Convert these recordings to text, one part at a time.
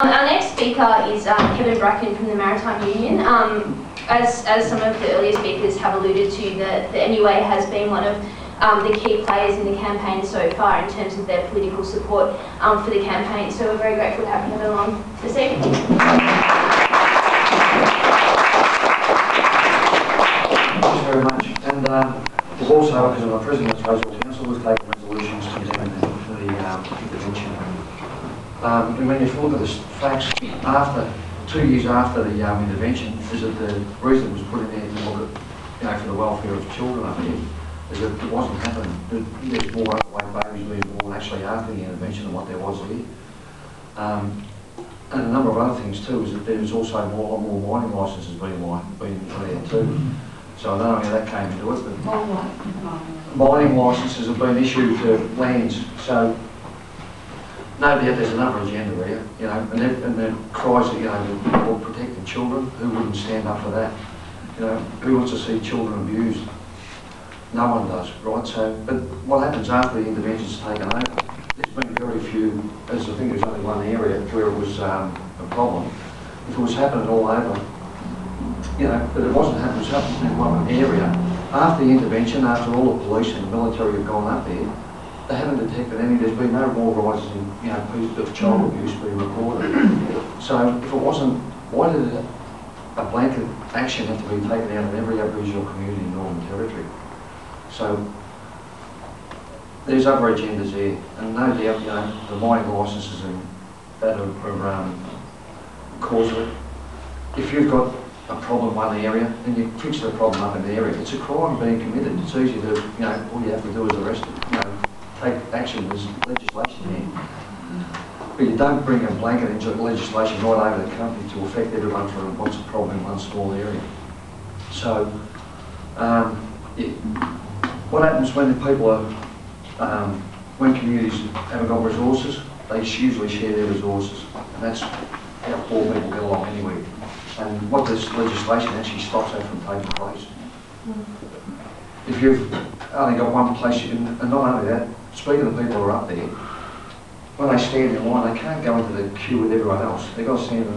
Our next speaker is Kevin Bracken from the Maritime Union. As some of the earlier speakers have alluded to, the MUA has been one of the key players in the campaign so far in terms of their political support for the campaign. So we're very grateful to have him along this evening. Thank you very much. And we've also, because I'm a president of the Regional Council, we've taken resolutions condemning the intervention. And when you look at the facts, 2 years after the intervention, is that the reason it was put in there to look at, for the welfare of children up here, is that it wasn't happening. There's more underweight babies being born actually after the intervention than what there was here. And a number of other things too, is that there's also a lot more mining licences being there too. So I don't know how that came into it, but mining licences have been issued to lands. So no doubt there's another agenda here, and the cries that, for protecting children, who wouldn't stand up for that? Who wants to see children abused? No one does, right? So, but what happens after the intervention's taken over? There's been very few, as I think there's only one area where it was a problem. If it was happening all over, but it wasn't happening, it was happening in one area. After the intervention, after all the police and the military have gone up there, they haven't detected any. There's been no more rises in pieces of child abuse being reported. So if it wasn't, why did a blanket action have to be taken out of every Aboriginal community in Northern Territory? So there's other agendas there, and no doubt the mining licences and that are cause of it. If you've got a problem in one area, then you fix the problem up in the area. It's a crime being committed. It's easy to, all you have to do is arrest it. Take action. There's legislation there. But you don't bring a blanket into legislation right over the country to affect everyone for what's a problem in one small area. So, what happens when the people are, when communities haven't got resources, they usually share their resources. And that's how poor people get along anyway. And what this legislation actually stops that from taking place. If you've only got one place you can, and not only that, speaking of people who are up there, when they stand in line, they can't go into the queue with everyone else. They've got to stand in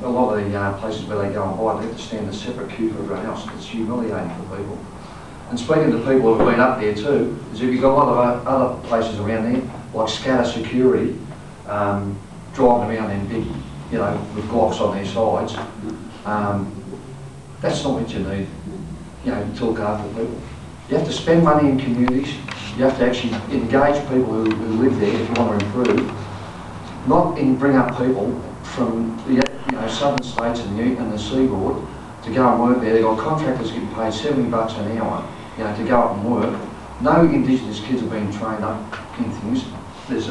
a lot of the places where they go and buy, they have to stand in a separate queue for everyone else. It's humiliating for people. And speaking to people who have been up there too, is if you've got a lot of other places around there, like scatter security, driving around in big, with Glocks on their sides, that's not what you need, to look after people. You have to spend money in communities. You have to actually engage people who live there if you want to improve. Not bring up people from the southern states and the seaboard to go and work there. They've got contractors getting paid $70 an hour, to go up and work. No Indigenous kids are being trained up in things. There's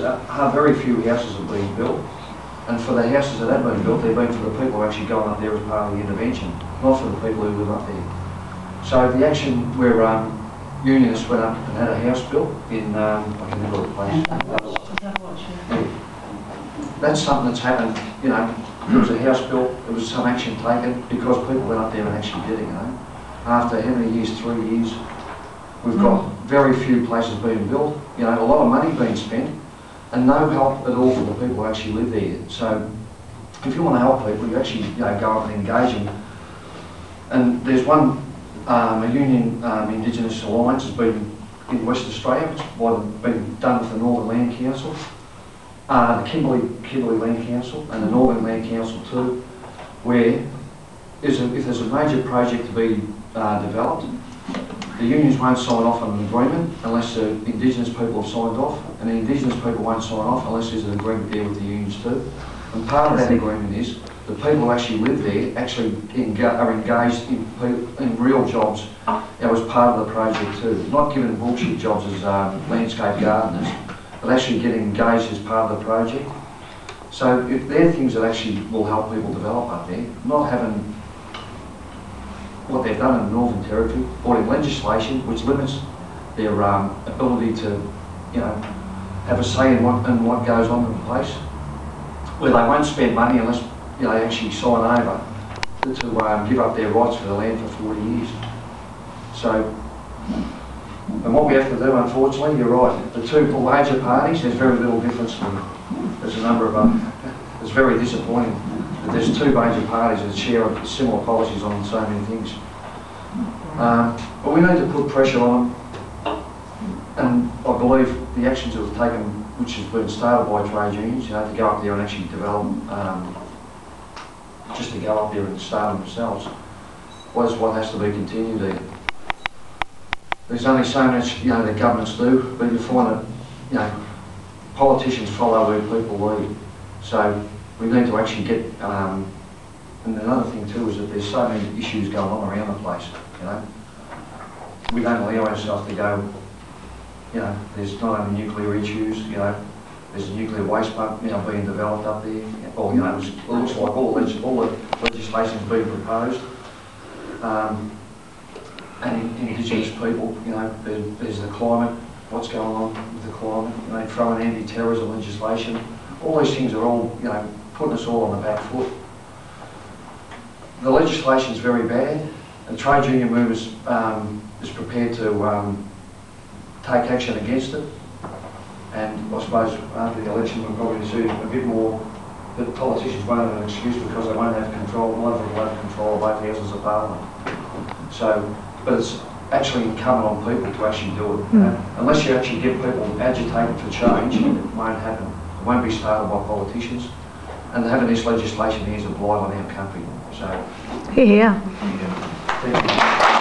very few houses are being built. And for the houses that have been built, they've been for the people who are actually going up there as part of the intervention, not for the people who live up there. So the action where unionists went up and had a house built in, I can remember the place. That's something that's happened, there was a house built, there was some action taken because people went up there and actually did it, After how many years, 3 years, we've got very few places being built, a lot of money being spent, and no help at all for the people who actually live there. So if you want to help people, you actually go up and engage them. And there's one, a Union Indigenous Alliance has been in West Australia, it's been done with the Northern Land Council, the Kimberley Land Council and the Northern Land Council too, where if there's a major project to be developed, the unions won't sign off on an agreement unless the Indigenous people have signed off, and the Indigenous people won't sign off unless there's an agreement there with the unions too. And part of that agreement is the people who actually live there actually are engaged in real jobs as part of the project too. Not given bullshit jobs as landscape gardeners, but actually getting engaged as part of the project. So if they're things that actually will help people develop up there, not having what they've done in the Northern Territory, or in legislation which limits their ability to, have a say in what goes on in the place, where they won't spend money unless they actually sign over to give up their rights for the land for 40 years. So, and what we have to do, unfortunately, you're right, the two major parties, there's very little difference. There's a number of it's very disappointing that there's two major parties that share similar policies on so many things. But we need to put pressure on them, and I believe the actions that we've taken, which has been started by trade unions, you know, to go up there and actually develop, just to go up there and start them themselves, was what has to be continued there. There's only so much, you know, that governments do, but you find that, you know, politicians follow where people lead. So we need to actually get, and another thing too is that there's so many issues going on around the place, you know. We don't allow ourselves to go, you know, there's not only nuclear issues, you know, there's a nuclear waste plant, you know, being developed up there, or, you know, it looks like all the legislation's being proposed. And Indigenous people, you know, there's the climate, what's going on with the climate, you know, throwing anti-terrorism legislation. All these things are all, you know, putting us all on the back foot. The legislation's very bad. The trade union movement is prepared to take action against it. And I suppose after the election we'll probably see a bit more that politicians won't have an excuse because they won't have control, neither will have control of both houses of parliament. So, but it's actually incumbent on people to actually do it. Unless you actually get people agitated for change, it won't happen. It won't be started by politicians. And having this legislation here is a blight on our country. So, yeah. Thank you.